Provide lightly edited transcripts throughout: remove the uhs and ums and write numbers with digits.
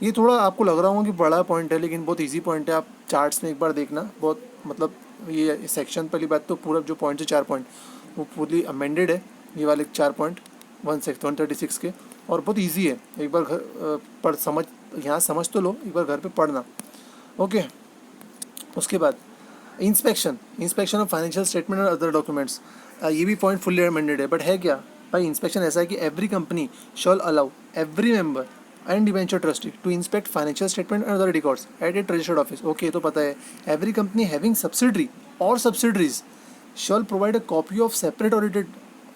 ये थोड़ा आपको लग रहा होगा कि बड़ा पॉइंट है, लेकिन बहुत इजी पॉइंट है। आप चार्ट्स में एक बार देखना, बहुत मतलब ये सेक्शन पहली बात तो पूरा जो पॉइंट है 4 पॉइंट वो पूरी अमेंडेड है, ये वाले 4 पॉइंट 136 के, और बहुत इजी है। एक बार घर पढ़ समझ, यहाँ समझ तो लो, एक बार घर पे पढ़ना। ओके, उसके बाद inspection, inspection of financial statement और अदर डॉक्यूमेंट्स, ये भी पॉइंट फुल्ली अमेंडेड है। बट है क्या भाई, इंस्पेक्शन ऐसा है कि every company shall allow every member and debenture trustee to inspect financial statement and other records at it registered office. Okay, तो पता है एवरी कंपनी हैविंग सब्सिडरी और subsidiaries shall provide a copy of separate audited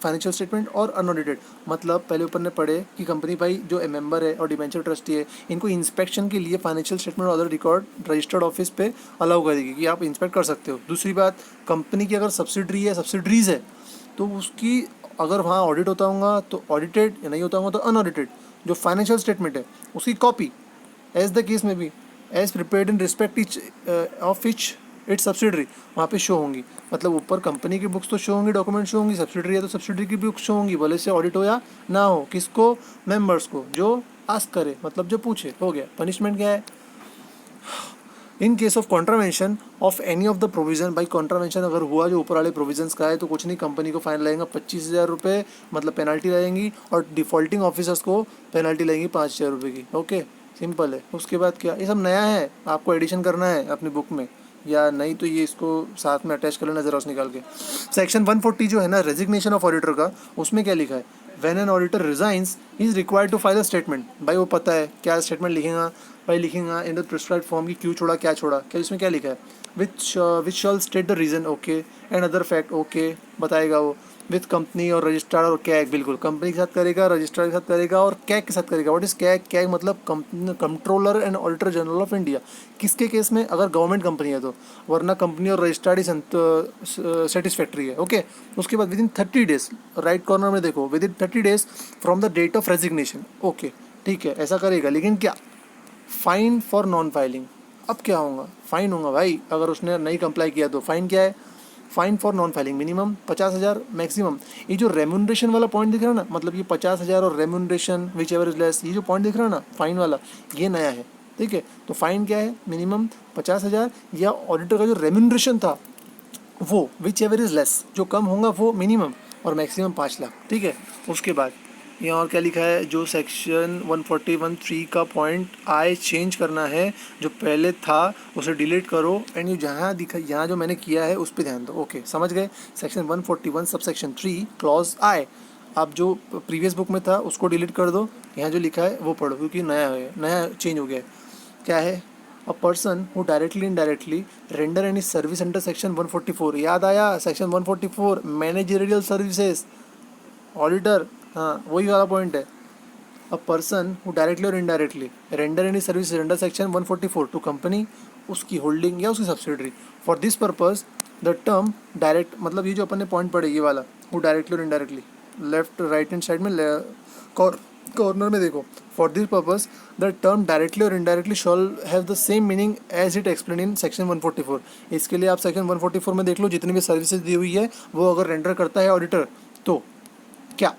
financial statement और unaudited. मतलब पहले ऊपर ने पढ़े कि कंपनी भाई जो मेंबर है और डिवेंचर ट्रस्टी है, इनको इंस्पेक्शन के लिए फाइनेंशियल स्टेटमेंट और अदर रिकॉर्ड रजिस्टर्ड ऑफिस पे अलाउ करेगी कि आप इंस्पेक्ट कर सकते हो। दूसरी बात, कंपनी की अगर सब्सिडरी है, सब्सिडरीज है, तो उसकी अगर वहाँ ऑडिट होता होगा तो ऑडिटेड, या नहीं होता होगा तो अनऑडिटेड जो फाइनेंशियल स्टेटमेंट है उसकी कॉपी एज द केस में भी as prepared in respect each of each its subsidiary वहाँ पे शो होंगी। मतलब ऊपर कंपनी की बुक्स तो शो होंगी, डॉक्यूमेंट शो होंगी, सब्सिडरी है तो सब्सिडरी की बुक्स शो होंगी, भले से ऑडिट हो या ना हो। किसको? मेंबर्स को, जो आस्क करे, मतलब जो पूछे। हो गया। पनिशमेंट क्या है? In case of contravention of any of the provision, भाई कॉन्ट्रावेंशन अगर हुआ जो ऊपर वाले प्रोविजंस का है तो कुछ नहीं, कंपनी को फाइन लगेगा 25,000 रुपये, मतलब पेनल्टी लगेंगी, और डिफॉल्टिंग ऑफिसर्स को पेनल्टी लगेगी 5,000 रुपये की। ओके, सिंपल है। उसके बाद क्या, ये सब नया है, आपको एडिशन करना है अपनी बुक में, या नहीं तो ये इसको साथ में अटैच कर लेना जरा निकाल के। सेक्शन 140 जो है ना रेजिग्नेशन ऑफ ऑडिटर का, उसमें क्या लिखा है? When an auditor resigns he is required to file a statement. भाई वो पता है क्या स्टेटमेंट लिखेगा भाई, लिखेगा इन द प्रिस्क्राइब्ड फॉर्म की क्यों छोड़ा, क्या छोड़ा, क्या इसमें क्या लिखा है? Which shall state the reason, okay, and other fact, okay, बताएगा वो, विथ कंपनी और रजिस्ट्रार और कैग, बिल्कुल कंपनी के साथ करेगा, रजिस्ट्रार के साथ करेगा और कैग के साथ करेगा। What is CAG? कैग मतलब controller and auditor general of India. किसके केस में? अगर गवर्नमेंट कंपनी है तो, वरना कंपनी और रजिस्ट्रार ही सेटिस्फैक्ट्री है। ओके, उसके बाद within 30 days, right corner में देखो, within 30 days from the date of resignation. Okay, ठीक है, ऐसा करेगा। लेकिन क्या? Fine for non filing. अब क्या होगा? फाइन होगा भाई, अगर उसने नहीं कंप्लाई किया तो फाइन क्या है? Fine for non filing minimum 50,000, maximum. ये जो रेम्यूनरेशन वाला पॉइंट दिख रहा है ना, मतलब ये 50,000 और remuneration which ever is less, ये जो पॉइंट दिख रहा है ना फाइन वाला, ये नया है। ठीक है, तो फाइन क्या है? मिनिमम 50,000, या ऑडिटर का जो रेम्यूनरेशन था वो विच एवर इज लेस, जो कम होगा वो मिनिमम, और मैक्सिमम 5 लाख। ठीक है, उसके बाद यहाँ और क्या लिखा है? जो सेक्शन 141(3) का पॉइंट आई चेंज करना है, जो पहले था उसे डिलीट करो, एंड ये जहाँ दिखा, यहाँ जो मैंने किया है उस पर ध्यान दो। ओके, समझ गए? सेक्शन 141 सबसेक्शन 3 क्लॉज आई, आप जो प्रीवियस बुक में था उसको डिलीट कर दो, यहाँ जो लिखा है वो पढ़ो, क्योंकि नया है, नया चेंज हो गया है। क्या है? A person who directly indirectly render any service under section 144, याद आया सेक्शन 144 मैनेजरियल सर्विसेज, ऑडिटर, हाँ वही वाला पॉइंट है। अ पर्सन हु डायरेक्टली और indirectly render any service under section 144 to company, उसकी होल्डिंग या उसकी subsidiary, for this purpose the term direct, मतलब ये जो अपन ने पॉइंट पढ़े ये वाला, हु डायरेक्टली और indirectly, left right hand side में कॉर्नर में देखो, for this purpose the term directly और indirectly shall have the same meaning as it explain in section 144। इसके लिए आप सेक्शन 144 में देख लो, जितनी भी सर्विसेज दी हुई है वो अगर रेंडर करता है ऑडिटर तो क्या,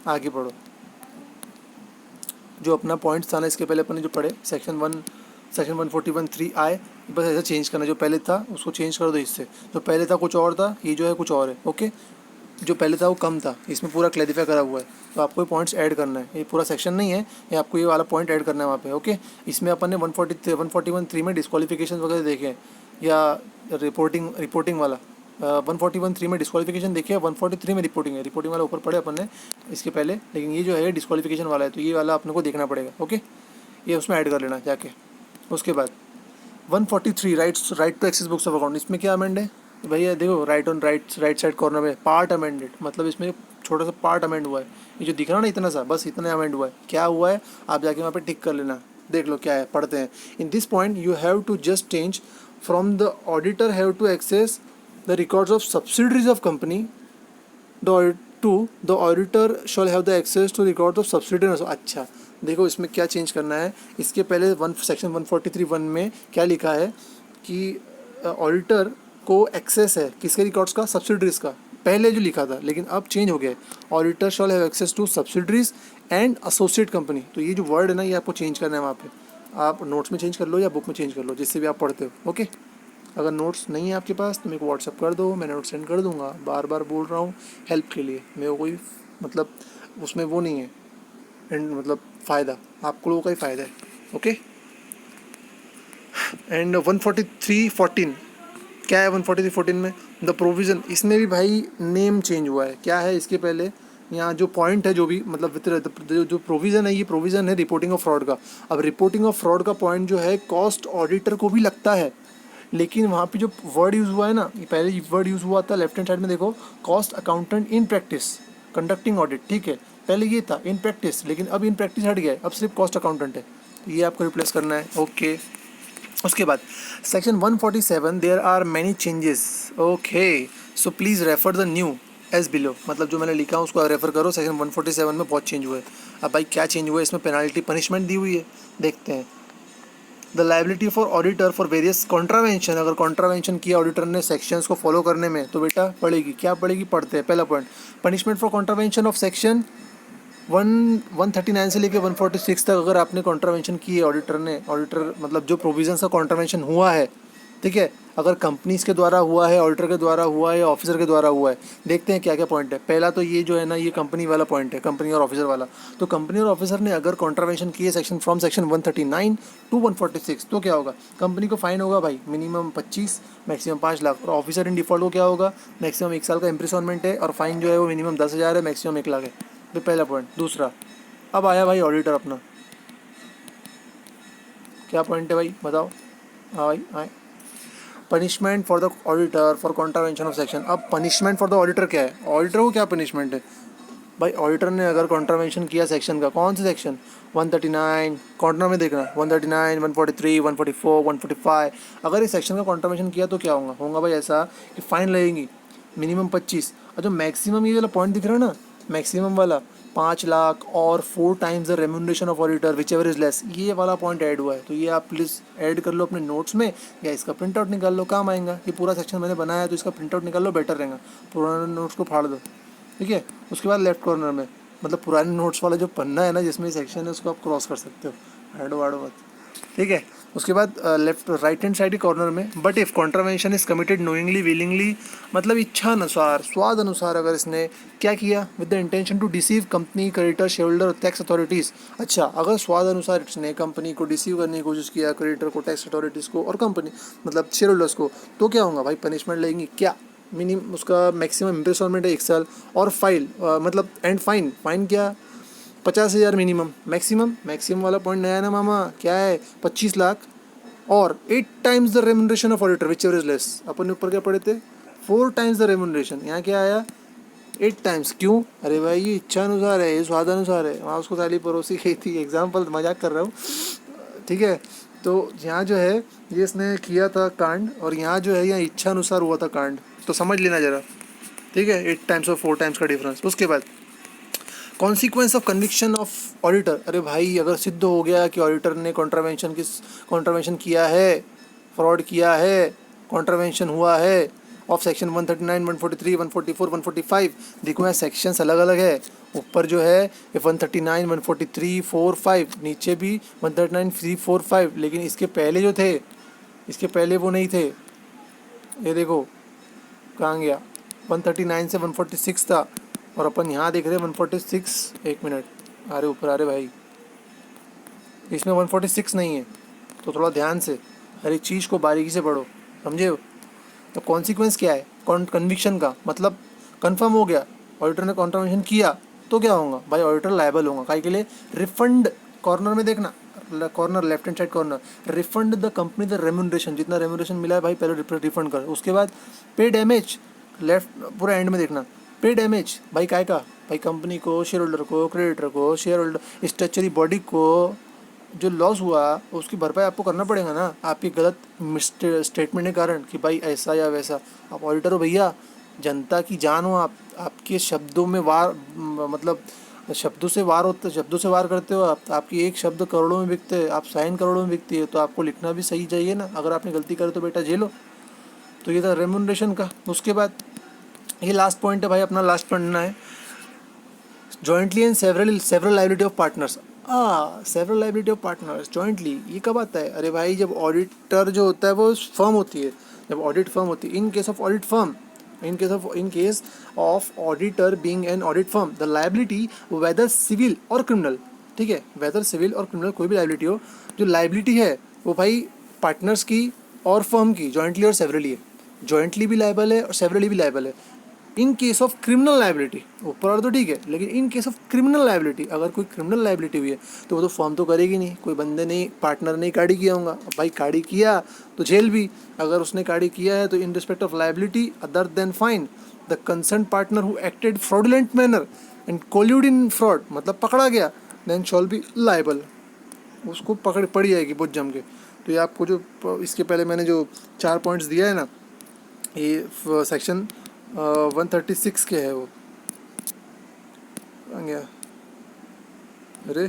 आगे बढ़ो। जो अपना पॉइंट्स था ना इसके पहले अपन ने जो पढ़े, सेक्शन 141(3) आए, बस ऐसा चेंज करना, जो पहले था उसको चेंज कर दो इससे। जो पहले था कुछ और था, ये जो है कुछ और है। ओके, जो पहले था वो कम था, इसमें पूरा क्लैरिफाई करा हुआ है, तो आपको ये पॉइंट्स ऐड करना है। ये पूरा सेक्शन नहीं है, ये आपको ये वाला पॉइंट ऐड करना है वहाँ पे। ओके, इसमें अपन ने 141(3) में डिस्क्वालिफिकेशन वगैरह देखे हैं, या रिपोर्टिंग वाला 141(3) में डिस्क्वालिफिकेशन देखे, 143 में रिपोर्टिंग है, रिपोर्टिंग वाला ऊपर पढ़े अपन ने इसके पहले, लेकिन ये जो है डिस्क्वालिफिकेशन वाला है, तो ये वाला अपने को देखना पड़ेगा। ओके, ये उसमें ऐड कर लेना जाके। उसके बाद 143 right to access books of account, इसमें क्या अमेंड है भैया? देखो राइट साइड कॉर्नर में पार्ट अमेंडेड, मतलब इसमें छोटा सा पार्ट अमेंड हुआ है। ये जो दिख रहा है ना इतना सा, बस इतना अमेंड हुआ है। क्या हुआ है आप जाके वहाँ पे टिक कर लेना, देख लो क्या है, पढ़ते हैं। In this point you have to just change from the auditor have to access the records of subsidiaries of company the auditor shall have the access to record of subsidiaries. अच्छा देखो इसमें क्या चेंज करना है। इसके पहले section 143(1) में क्या लिखा है कि ऑडिटर को एक्सेस है किसके रिकॉर्ड्स का? सब्सिडरीज का। पहले जो लिखा था, लेकिन अब चेंज हो गया है, auditor shall have access to subsidiaries and associate company. तो ये जो वर्ड है ना, ये आपको चेंज करना है वहाँ पे। आप नोट्स में चेंज कर लो या बुक में चेंज कर लो, जिससे भी आप पढ़ते हो। ओके, अगर नोट्स नहीं है आपके पास तो मेरे को व्हाट्सअप कर दो, मैं नोट्स सेंड कर दूंगा। बार बार बोल रहा हूँ हेल्प के लिए, मेरे को कोई मतलब उसमें वो नहीं है, एंड मतलब फ़ायदा आपको लोगों का ही फ़ायदा है। ओके, एंड 143.14 क्या है 143.14 में? द प्रोविज़न, इसमें भी भाई नेम चेंज हुआ है। क्या है इसके पहले, यहाँ जो पॉइंट है, जो भी मतलब जो प्रोविज़न है, ये प्रोविज़न है रिपोर्टिंग ऑफ फ्रॉड का। अब रिपोर्टिंग ऑफ फ्रॉड का पॉइंट जो है कॉस्ट ऑडिटर को भी लगता है, लेकिन वहाँ पे जो वर्ड यूज़ हुआ है ना, ये पहले वर्ड यूज़ हुआ था लेफ्ट हैंड साइड में देखो, cost accountant in practice conducting audit. ठीक है, पहले ये था इन प्रैक्टिस, लेकिन अब इन प्रैक्टिस हट गया है, अब सिर्फ कॉस्ट अकाउंटेंट है। तो ये आपको रिप्लेस करना है। ओके, उसके बाद section 147 there are many changes. Okay, so please refer the new as below, मतलब जो मैंने लिखा है उसको रेफर करो। सेक्शन 147 में बहुत चेंज हुआ है। अब भाई क्या चेंज हुआ है इसमें? पेनाल्टी पनिशमेंट दी हुई है, देखते हैं। The liability for auditor for various contravention, अगर कॉन्ट्रावेंशन किया ऑडिटर ने सेक्शंस को फॉलो करने में, तो बेटा पड़ेगी। क्या पड़ेगी? पढ़ते हैं। पहला point, punishment for contravention of section 139 से लेकर 146 तक अगर आपने कॉन्ट्रावेंशन की है ऑडिटर ने, ऑडिटर मतलब जो प्रोविजन का कॉन्ट्रावेंशन हुआ है, ठीक है, अगर कंपनीज के द्वारा हुआ है, ऑडिटर के द्वारा हुआ है या ऑफिसर के द्वारा हुआ है, देखते हैं क्या क्या पॉइंट है। पहला तो ये जो है ना, ये कंपनी वाला पॉइंट है, कंपनी और ऑफिसर वाला। तो कंपनी और ऑफिसर ने अगर कॉन्ट्रावेंशन किए सेक्शन 139 टू 146, तो क्या होगा? कंपनी को फाइन होगा भाई मिनिमम 25, मैक्सिमम 5 लाख। और ऑफिसर इन डिफॉल्ट को क्या होगा? मैक्सिमम 1 साल का इम्प्रिजनमेंट है, और फाइन जो है वो मिनिमम 10,000 है, मैक्सिमम 1 लाख है। ये पहला पॉइंट। दूसरा, अब आया भाई ऑडिटर अपना, क्या पॉइंट है भाई बताओ? हाँ भाई, हाँ, punishment for the auditor for contravention of section. अब पनिशमेंट फॉर द ऑडिटर क्या है? ऑडिटर को क्या पनिशमेंट है भाई? ऑडिटर ने अगर कॉन्ट्रावेंशन किया सेक्शन का, कौन से सेक्शन? 139, कॉर्नर में देखना, 139, 143, 144, 145, अगर इस सेक्शन का कॉन्ट्रावेंशन किया तो क्या होगा? होगा भाई ऐसा कि फ़ाइन लगेगी मिनिमम 25, और जो मैक्सिमम ये वाला पॉइंट दिख रहा है ना, मैक्सिमम वाला 5 लाख और 4 times the remuneration of auditor whichever is less, ये वाला पॉइंट ऐड हुआ है। तो ये आप प्लीज़ ऐड कर लो अपने नोट्स में, या इसका प्रिंट आउट निकाल लो, काम आएगा। ये पूरा सेक्शन मैंने बनाया है, तो इसका प्रिंट आउट निकाल लो, बेटर रहेगा। पुराने नोट्स को फाड़ दो, ठीक है। उसके बाद लेफ्ट कॉर्नर में, मतलब पुराने नोट्स वाला जो पन्ना है ना जिसमें सेक्शन है, उसको आप क्रॉस कर सकते हो, हैडो वाडो मत, ठीक है। उसके बाद लेफ्ट राइट हैंड साइड के कॉर्नर में, but if contravention is committed knowingly willingly, मतलब इच्छा अनुसार, स्वाद अनुसार, अगर इसने क्या किया, with the intention to deceive company, creditor, share holder, tax authorities. अच्छा, अगर स्वाद अनुसार इसने कंपनी को डिसीव करने की कोशिश किया, क्रेडिटर को, टैक्स अथॉरिटीज़ को और कंपनी मतलब शेयर होल्डर्स को, तो क्या होगा भाई? पनिशमेंट लगेंगी। क्या? मिनिमम उसका मैक्सिमम इम्प्रिजनमेंट है 1 साल, और फाइन मतलब एंड फाइन, फाइन क्या? 50,000 मिनिमम। मैक्सिमम वाला पॉइंट नया है ना मामा, क्या है? 25 लाख, और 8 times the remuneration of auditor whichever is less. अपन ऊपर क्या पढ़े थे? 4 टाइम्स द रेम्यूनरेशन, यहाँ क्या आया? 8 टाइम्स। क्यों? अरे भाई ये इच्छा अनुसार है, ये स्वाद अनुसार है। वहाँ उसको थाली परोसी गई थी, एग्जाम्पल मजाक कर रहा हूँ, ठीक है। तो यहाँ जो है ये इसने किया था कांड, और यहाँ जो है यहाँ इच्छा अनुसार हुआ था कांड, तो समझ लेना जरा, ठीक है। 8 टाइम्स और 4 टाइम्स का डिफरेंस। उसके बाद consequence of conviction of auditor. अरे भाई अगर सिद्ध हो गया कि ऑडिटर ने कॉन्ट्रावेंशन किया है, फ्रॉड किया है, कॉन्ट्रावेंशन हुआ है ऑफ सेक्शन 139, 143, 144, 145, देखो यहाँ सेक्शंस अलग अलग है। ऊपर जो है 139, 143, 4, 5, नीचे भी 139, 3, 4, 5, लेकिन इसके पहले जो थे, इसके पहले वो नहीं थे। ये देखो कहाँ गया, 139 से 146 था, और अपन यहाँ देख रहे हैं 146। एक मिनट, अरे ऊपर, अरे भाई इसमें 146 नहीं है, तो थोड़ा ध्यान से हर एक चीज़ को बारीकी से पढ़ो, समझे हो। तो कॉन्सिक्वेंस क्या है? कन्विक्शन का मतलब कंफर्म हो गया ऑडिटर ने कॉन्ट्रावेंशन किया, तो क्या होगा भाई? ऑडिटर लायबल होगा। काहे के लिए? रिफंड, कॉर्नर में देखना, corner left hand side corner, refund the company the remuneration, जितना रेम्यूनरेशन मिला है भाई पहले रिफंड कर। उसके बाद पे डैमेज, लेफ्ट पूरा एंड में देखना, पे डैमेज भाई काय का? भाई कंपनी को, शेयर होल्डर को, क्रेडिटर को, शेयर होल्डर स्ट्रक्चरी बॉडी को जो लॉस हुआ उसकी भरपाई आपको करना पड़ेगा ना, आपकी गलत स्टेटमेंट के कारण कि भाई ऐसा या वैसा। आप ऑडिटर हो भैया, जनता की जान हो आप, आपके शब्दों में वार, मतलब शब्दों से वार होता, शब्दों से वार करते हो आप, आपकी एक शब्द करोड़ों में बिकते हैं, आप साइन करोड़ों में बिकती है, तो आपको लिखना भी सही चाहिए ना। अगर आपने गलती करे तो बेटा जेलो। तो ये था रेम्यूनरेशन का। उसके बाद ये लास्ट पॉइंट है भाई, अपना लास्ट पढ़ना है। Jointly and several liability of partners. Several liability of partners jointly, ये कब आता है? अरे भाई जब ऑडिटर जो होता है वो फर्म होती है, जब ऑडिट फर्म होती है। In case of audit firm, in case of auditor being an audit firm, the liability whether civil और क्रिमिनल, ठीक है, वेदर सिविल और क्रिमिनल कोई भी लाइबिलिटी हो, जो लाइबिलिटी है वो भाई पार्टनर्स की और फर्म की जॉइंटली और सेवरली है। जॉइंटली भी लाइबल है और सेवरली भी लाइबल है। In case of criminal liability, ऊपर और तो ठीक है, लेकिन इन केस ऑफ क्रिमिनल लाइबिलिटी, अगर कोई क्रिमिनल लाइबिलिटी हुई है तो वो तो फॉर्म तो करेगी नहीं, कोई बंदे ने पार्टनर ने काड़ी किया होगा। अब भाई काड़ी किया तो जेल भी, अगर उसने काड़ी किया है तो in respect of liability other than fine the concern partner who acted fraudulent manner and collude in fraud, मतलब पकड़ा गया, देन शॉल बी लाइबल, उसको पकड़ पड़ी जाएगी बहुत जम के। तो ये आपको जो इसके पहले मैंने जो 4 पॉइंट्स दिया है ना, ये सेक्शन 136 के है वो। आ गया, अरे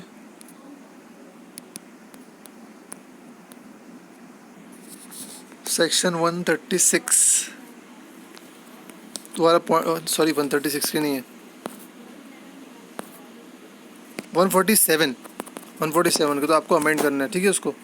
सेक्शन 136 तुम्हारा पॉइंट, सॉरी 136 की नहीं है, 147 के तो आपको अमेंड करना है, ठीक है उसको।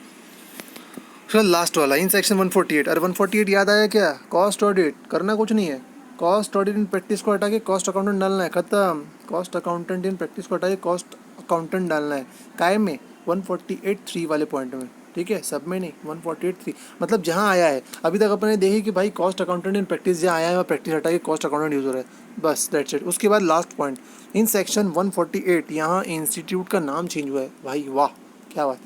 फिर लास्ट वाला इन सेक्शन 148, अरे 148 याद आया क्या? कॉस्ट ऑडिट करना कुछ नहीं है, कॉस्ट ऑडिट इन प्रैक्टिस को हटा के कॉस्ट अकाउंटेंट डालना है, खत्म। कॉस्ट अकाउंटेंट इन प्रैक्टिस को हटा के कॉस्ट अकाउंटेंट डालना है, कायम में 148(3) वाले पॉइंट में, ठीक है, सब में नहीं, 148(3) मतलब जहाँ आया है। अभी तक अपने देखी कि भाई कॉस्ट अकाउंटेंट इन प्रैक्टिस जहाँ आया है वहाँ प्रैक्टिस हटा के कॉस्ट अकाउंटेंट यूज हो रहा है, बस दैट्स इट। उसके बाद लास्ट पॉइंट इन सेक्शन 148, यहाँ इंस्टीट्यूट का नाम चेंज हुआ है भाई, वाह क्या बात,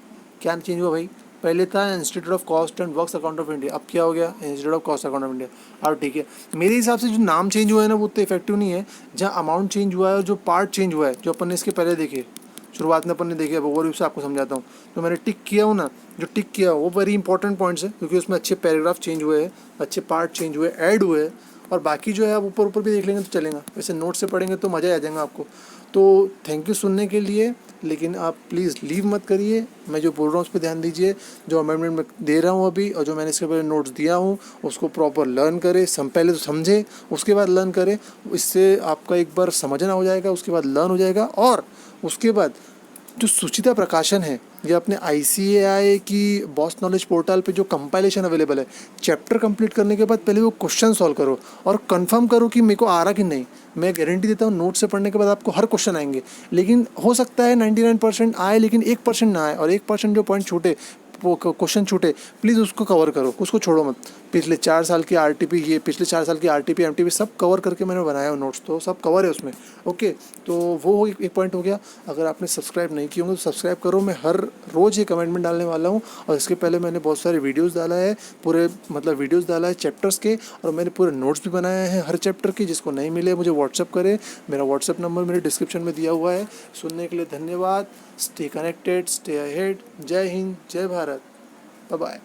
क्या चेंज हुआ भाई? पहले था institute of cost and works account of India, अब क्या हो गया? Institute of cost account of India. अब ठीक है, मेरे हिसाब से जो नाम चेंज हुआ है ना वो उतना इफेक्टिव नहीं है, जहाँ अमाउंट चेंज हुआ है और जो पार्ट चेंज हुआ है, जो अपन ने इसके पहले देखे, शुरुआत में अपन ने देखे, ओवरव्यू से आपको समझाता हूँ। तो मैंने टिक किया हूँ ना, जो टिक किया वो वेरी इंपॉर्टेंट पॉइंट्स है, क्योंकि उसमें अच्छे पैराग्राफ चेंज हुए हैं, अच्छे पार्ट चेंज हुए, ऐड हुए, और बाकी जो है आप ऊपर ऊपर भी देख लेंगे तो चलेगा, वैसे नोट से पढ़ेंगे तो मज़ा आ जाएगा आपको। तो थैंक यू सुनने के लिए, लेकिन आप प्लीज़ लीव मत करिए, मैं जो बोल रहा हूँ उस पर ध्यान दीजिए, जो अमेंडमेंट मैं दे रहा हूँ अभी और जो मैंने इसके पहले नोट्स दिया हूँ उसको प्रॉपर लर्न करें, पहले तो समझे उसके बाद लर्न करें, इससे आपका एक बार समझना हो जाएगा, उसके बाद लर्न हो जाएगा। और उसके बाद जो सुचिता प्रकाशन है, ये अपने ICAI की बॉस नॉलेज पोर्टल पे जो कंपाइलेशन अवेलेबल है, चैप्टर कंप्लीट करने के बाद पहले वो क्वेश्चन सॉल्व करो और कंफर्म करो कि मेरे को आ रहा कि नहीं। मैं गारंटी देता हूँ नोट से पढ़ने के बाद आपको हर क्वेश्चन आएंगे, लेकिन हो सकता है 99% आए लेकिन 1% ना आए, और 1% जो पॉइंट छूटे, वो क्वेश्चन छूटे, प्लीज़ उसको कवर करो, उसको छोड़ो मत। पिछले 4 साल की RTP, ये पिछले 4 साल की RTP MTP सब कवर करके मैंने बनाया हो नोट्स, तो सब कवर है उसमें, ओके। तो वो एक पॉइंट हो गया। अगर आपने सब्सक्राइब नहीं किए होंगे तो सब्सक्राइब करो, मैं हर रोज़ एक कमेंटमेंट डालने वाला हूँ, और इसके पहले मैंने बहुत सारे वीडियोज़ डाला है, पूरे मतलब वीडियोज़ डाला है चैप्टर्स के, और मैंने पूरे नोट्स भी बनाए हैं हर चैप्टर के। जिसको नहीं मिले मुझे व्हाट्सअप करे, मेरा व्हाट्सअप नंबर मेरे डिस्क्रिप्शन में दिया हुआ है। सुनने के लिए धन्यवाद, स्टे कनेक्टेड, स्टे अहेड, जय हिंद, जय भारत, बाय बाय।